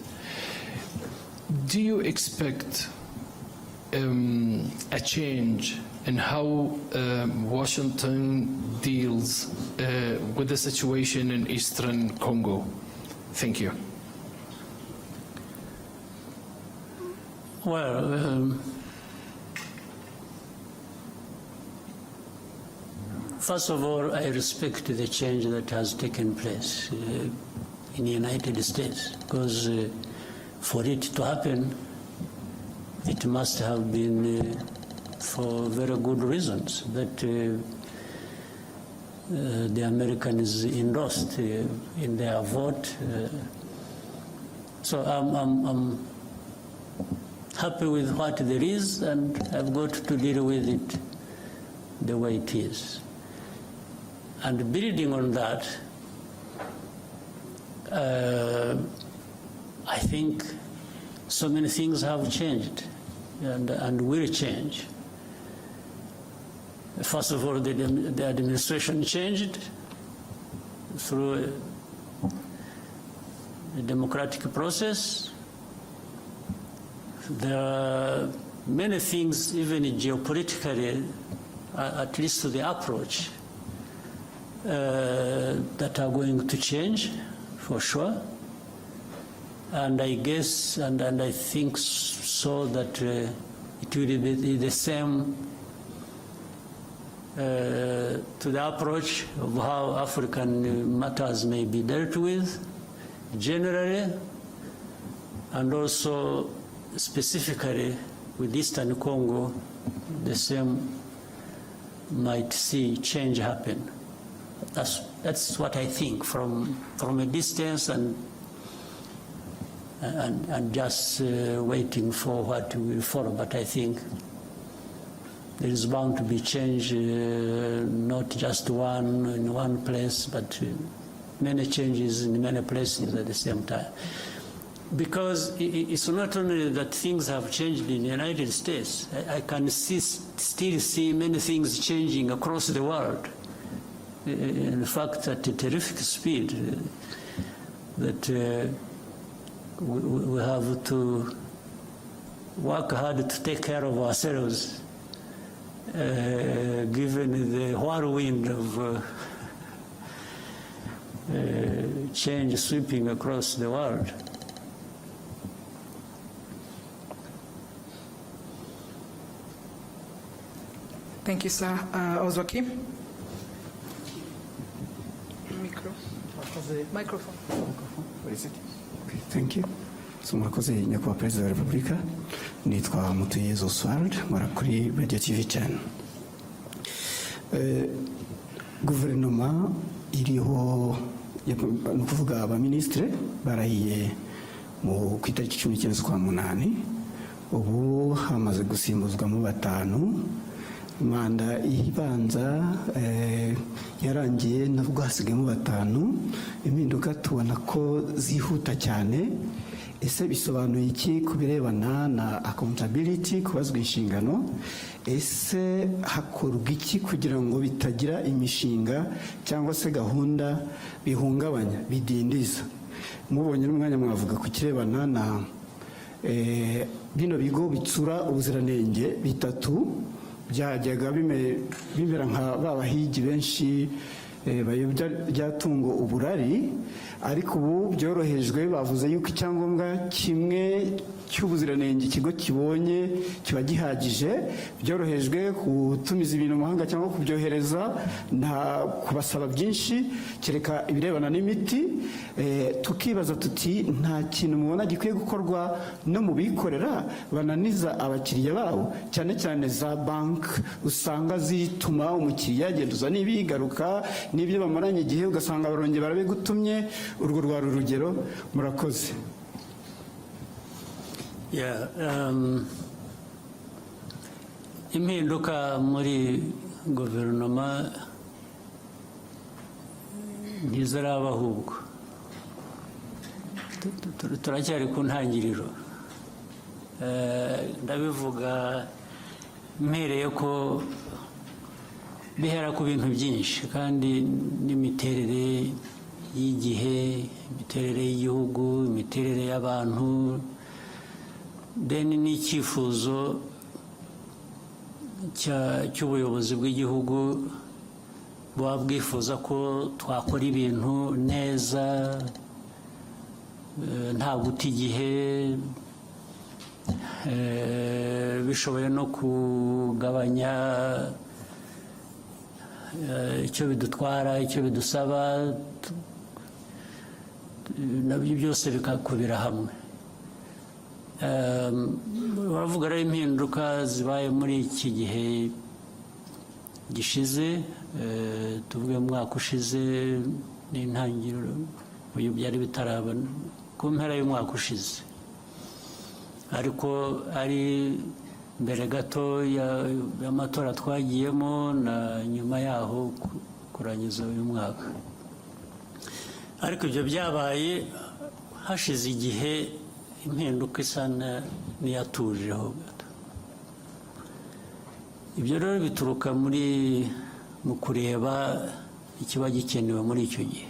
do you expect a change in how Washington deals with the situation in Eastern Congo? Thank you. Well, first of all, I respect the change that has taken place in the United States, because for it to happen, it must have been for very good reasons that the Americans endorsed in their vote. So I'm happy with what there is, and I've got to deal with it the way it is. And building on that, I think so many things have changed and will change. First of all, the administration changed through a democratic process. There are many things, even geopolitically, at least to the approach, that are going to change, for sure. And I guess, and I think so, that it will be the same to the approach of how African matters may be dealt with, generally, and also specifically with Eastern Congo, the same might see change happen. That's what I think from a distance and just waiting for what will follow. But I think there is bound to be change, not just one in one place, but many changes in many places at the same time. Because it's not only that things have changed in the United States. I can still see many things changing across the world. In fact, at a terrific speed, that we have to work hard to take care of ourselves, given the whirlwind of change sweeping across the world. Thank you, sir. Ozwaki? Microphone. What is it? Okay, thank you. So murakoze nyakubahwa Perezida wa Repubulika, nitwa Mutuyezu Oswald, nkora kuri Radio TV channel. Guverinoma iriho no kuvuga abaministre barahiye mu kwitariki 19 z'ukwa munani, ubu hamaze gusimbuzwamo batanu. Manda ibanza yarangiye nabwo hasigayemo batanu. Impinduka tubona ko zihuta cyane. Ese bisobanuye iki kubirebana na accountability, kubazwa inshingano? Ese hakorwa iki kugira ngo bitagira imishinga cyangwa se gahunda bihungabanya, bidindiza? Mubonye n'umwanya mwavuga ku kirebana na bino bigo bitsura ubuziranenge bitatu byajyaga bimera nka babahigi benshi bayobya ryatungo uburari, ariko ubu byorohejwe. Bavuze yuko icyangombwa kimwe cy'ubuziranenge ikigo kibonye kiba gihagije. Byorohejwe gutumiza ibintu mu mahanga cyangwa kubyohereza, nta kubasaba byinshi kereka ibirebana n'imiti. Tukibaza tuti nta kintu mubona gikwiye gukorwa no mu bikorera bananiza abakiriya babo, cyane cyane za bank usanga zituma umukiriya agenduza n'ibigaruka n'ibyo bamaranye igihe ugasanga barongeye barabigutumye. Urwo rwari urugero. Murakoze. Impinduka muri guverinoma ntiziraba, ahubwo turacyari ku ntangiriro. Ndabivuga mpereye ko bihera ku bintu byinshi, kandi n'imiterere y'igihe, imiterere y'igihugu, imiterere y'abantu, deni n'icyifuzo cy'ubuyobozi bw'igihugu buba bwifuza ko twakora ibintu neza nta guta igihe bishoboye no kugabanya icyo bidutwara icyo bidusaba nabyo byose bikakubira hamwe. Baravuga rero impinduka zibaye muri iki gihe gishize, tuvuge mu mwaka ushize n'intangiriro uyu byari bitaraba ku mpera y'umwaka ushize, ariko ari mbere gato y'amatora twagiyemo na nyuma yaho kurangiza uyu mwaka. Ariko ibyo byabaye hashize igihe impinduka isa n'iyatujeho gato. Ibyo rero bituruka mu kureba ikiba gikenewe muri icyo gihe.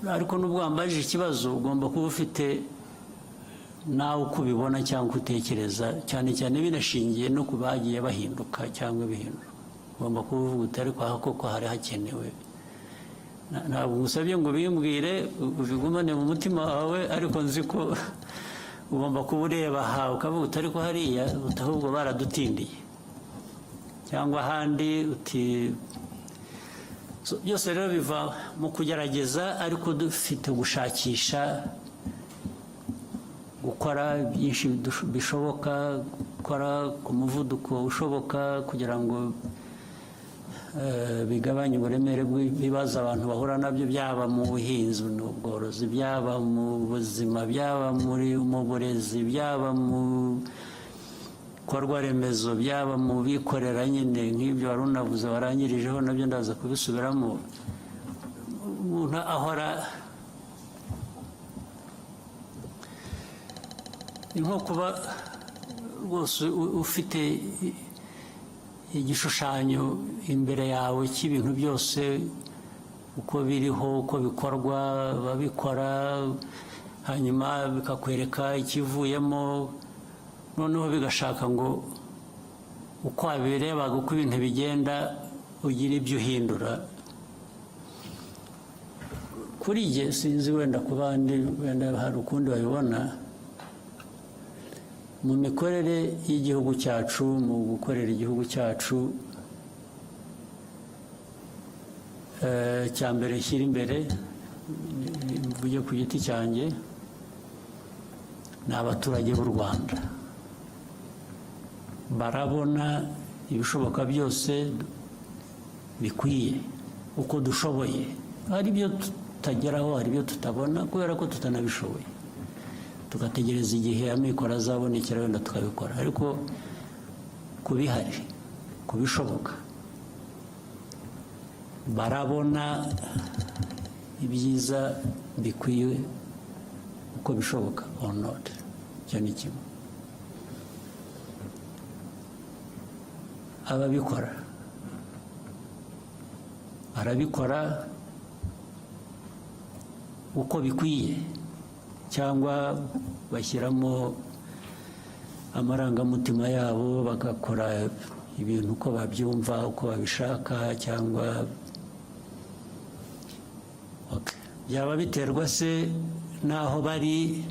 Ariko nubwo wambajije ikibazo ugomba kuba ufite nawe uko ubibona cyangwa utekereza, cyane cyane binashingiye no ku bagiye bahinduka cyangwa bihindura. Ugomba kuba uvuga uti ariko aha koko hari hakenewe. Ntabwo ngusabye ngo bimbwire ubigumane mu mutima wawe, ariko nzi ko ugomba kuba ureba aha ukavuga uti ariko hariya ahubwo baradutindiye cyangwa ahandi uti. Byose rero biva mu kugerageza, ariko dufite gushakisha gukora byinshi bishoboka, gukora ku muvuduko ushoboka kugira ngo bigabanye uburemere bw'ibibazo abantu bahura nabyo, byaba mu buhinzi n'ubworozi, byaba mu buzima, byaba mu burezi, byaba mu bikorwa remezo, byaba mu bikorera nyine nk'ibyo wari unavuze warangirijeho nabyo ndaza kubisubiramo. Umuntu ahora nko kuba rwose ufite igishushanyo imbere yawe cy'ibintu byose uko biriho, uko bikorwa, babikora, hanyuma bikakwereka ikivuyemo, noneho bigashaka ngo uko wabirebaga uko ibintu bigenda ugira ibyo uhindura. Kuri jye sinzi, wenda ku bandi wenda hari ukundi babibona. Mu mikorere y'igihugu cyacu, mu gukorera igihugu cyacu, cya mbere shyira imbere, mvuge ku giti cyanjye, ni abaturage b'u Rwanda. Barabona ibishoboka byose bikwiye uko dushoboye. Hari ibyo tutageraho, hari ibyo tutabona kubera ko tutanabishoboye, tugategereza igihe amikoro azabonekera wenda tukabikora. Ariko kubihari, kubishoboka, barabona ibyiza bikwiye uko bishoboka or not. Icyo ni kimwe. Ababikora barabikora uko bikwiye, cyangwa bashyiramo amarangamutima yabo bagakora ibintu uko babyumva, uko babishaka, cyangwa byaba biterwa se n'aho bari,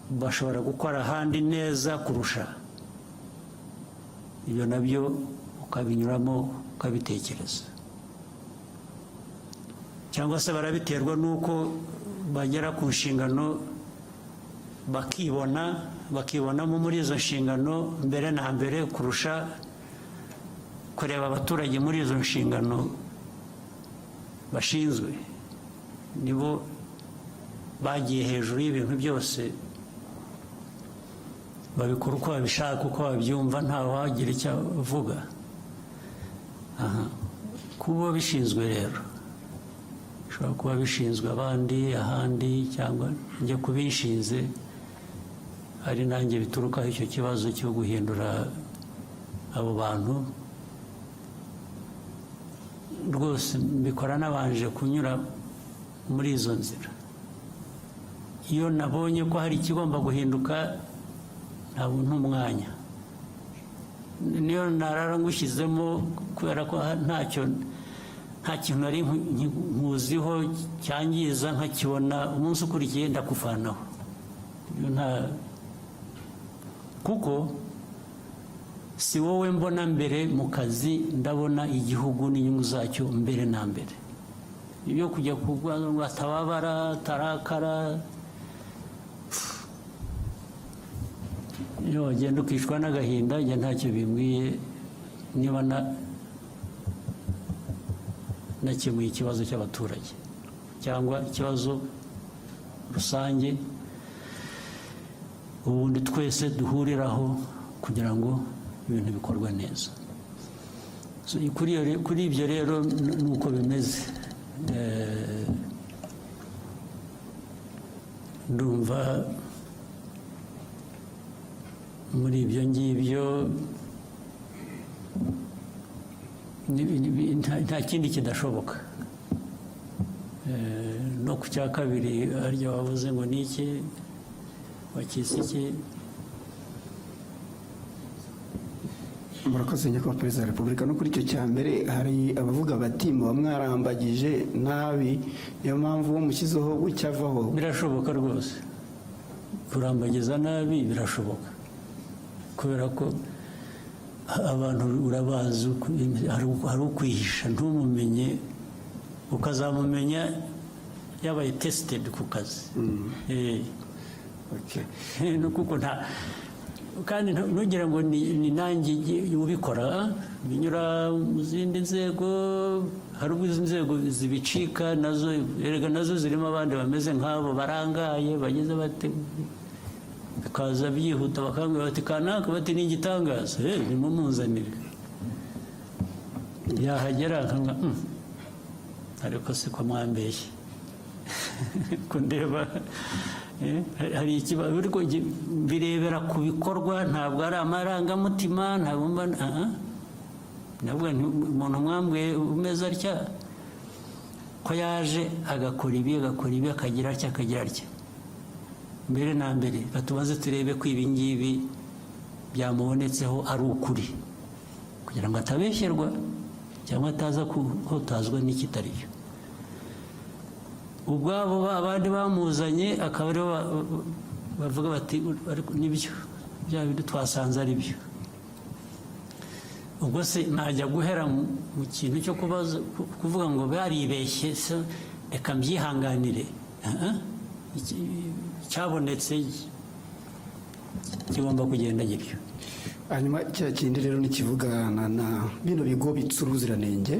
bashobora gukora ahandi neza kurusha. Ibyo nabyo ukabinyuramo ukabitekereza. Cyangwa se barabiterwa n'uko bagera ku nshingano bakibonamo muri izo nshingano mbere na mbere kurusha kureba abaturage muri izo nshingano bashinzwe. Nibo bagiye hejuru y'ibintu byose, babikora uko babishaka, uko babyumva, ntawe wagira icyo avuga. Kuba bishinzwe rero, bishobora kuba bishinzwe abandi ahandi, cyangwa njye kubishinze ari nanjye biturukaho icyo kibazo cyo guhindura abo bantu. Rwose mbikora nabanje kunyura muri izo nzira. Iyo nabonye ko hari ikigomba guhinduka ntabwo ntumwanya, niyo narara ngushyizemo kubera ko nta kintu nari nkuziho cyangiza nkakibona umunsi ukurikiye ndakuvanaho. Kuko si wowe mbona mbere mu kazi, ndabona igihugu n'inyungu zacyo mbere na mbere. Ibyo kujya kurwanya ngo atababara tarakara, iyo wagenda ukishwa n'agahinda njye ntacyo bimbwiye niba nakemuye ikibazo cy'abaturage cyangwa ikibazo rusange ubundi twese duhuriraho kugira ngo ibintu bikorwe neza. Kuri ibyo rero nuko bimeze. Ndumva muri ibyo ngibyo nta kindi kidashoboka. No ku cya kabiri harya wavuze ngo ni iki wakise iki? Murakoze nyakubahwa perezida wa repubulika. No kuri icyo cya mbere hari abavuga bati muba mwarambagije nabi, niyo mpamvu mushyizeho gucyavaho. Birashoboka rwose kurambagiza nabi, birashoboka kubera ko abantu urabazi, hari ukwihisha ntumumenye, ukazamumenya yabaye tested ku kazi. Kuko kandi ntugire ngo ni nanjye ubikora, binyura mu zindi nzego. Hari ubwo izi nzego zibicika nazo, erega nazo zirimo abandi bameze nk'abo barangaye bageze bate, bikaza byihuta bakambwira bati kanaka, bati ni igitangaza, nimumuzanire. Yahagera akanga ariko siko mwambeshye kundeba hari ikibazo, ariko birebera ku bikorwa, ntabwo ari amarangamutima, ntabwo nabwo umuntu mwambwiye umeze atya ko yaje agakora ibi akagira atya. Mbere na mbere batubaze turebe ko ibi ngibi byamubonetseho ari ukuri, kugira ngo atabeshyerwa cyangwa ataza kuhotazwa n'ikitari cyo. Ubwabo abandi bamuzanye akaba aribo bavuga bati nibyo bya bindi twasanze ari byo. Ubwo se najya guhera mu kintu cyo kuvuga ngo baribeshye, reka mbyihanganire. Cyabonetse kigomba kugenda gityo. Hanyuma cya kindi rero nikivuga na bino bigo bitsa ubuziranenge,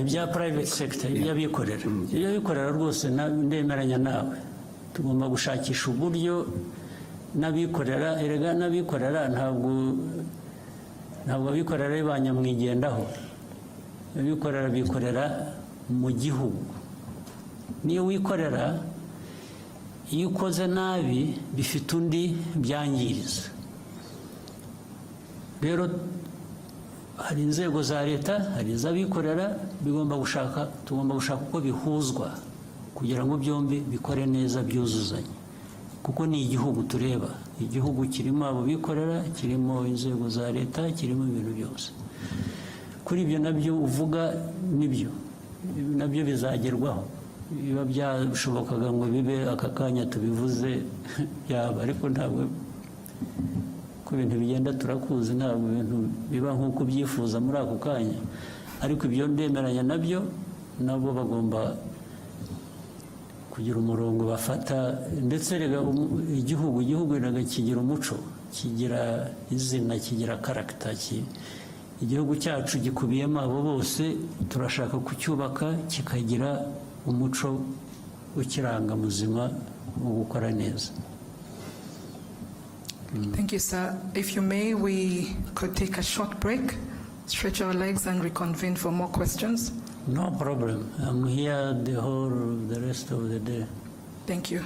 ibya private sector, iby'abikorera. Iby'abikorera rwose ndemeranya nawe, tugomba gushakisha uburyo n'abikorera. Erega n'abikorera ntabwo abikorera ari ba nyamwigendaho. Abikorera bikorera mu gihugu. Niyo wikorera, iyo ukoze nabi bifite undi byangiriza. Rero hari inzego za leta, hari iz'abikorera, tugomba gushaka uko bihuzwa kugira ngo byombi bikore neza, byuzuzanye. Kuko ni igihugu tureba, igihugu kirimo abo bikorera, kirimo inzego za leta, kirimo ibintu byose. Kuri ibyo nabyo uvuga nibyo, nabyo bizagerwaho. Biba byashobokaga ngo bibe aka kanya tubivuze yaba, ariko ntabwo ko ibintu bigenda turakuzi, ntabwo ibintu biba nk'uko ubyifuza muri ako kanya. Ariko ibyo ndemeranya nabyo, nabo bagomba kugira umurongo bafata. Ndetse rega igihugu kigira umuco, kigira izina, kigira karagita. Igihugu cyacu gikubiyemo abo bose, turashaka kucyubaka kikagira umuco ukiranga muzima wo gukora neza. Thank you, sir. If you may, we could take a short break, stretch our legs and reconvene for more questions. No problem. I'm here the rest of the day. Thank you.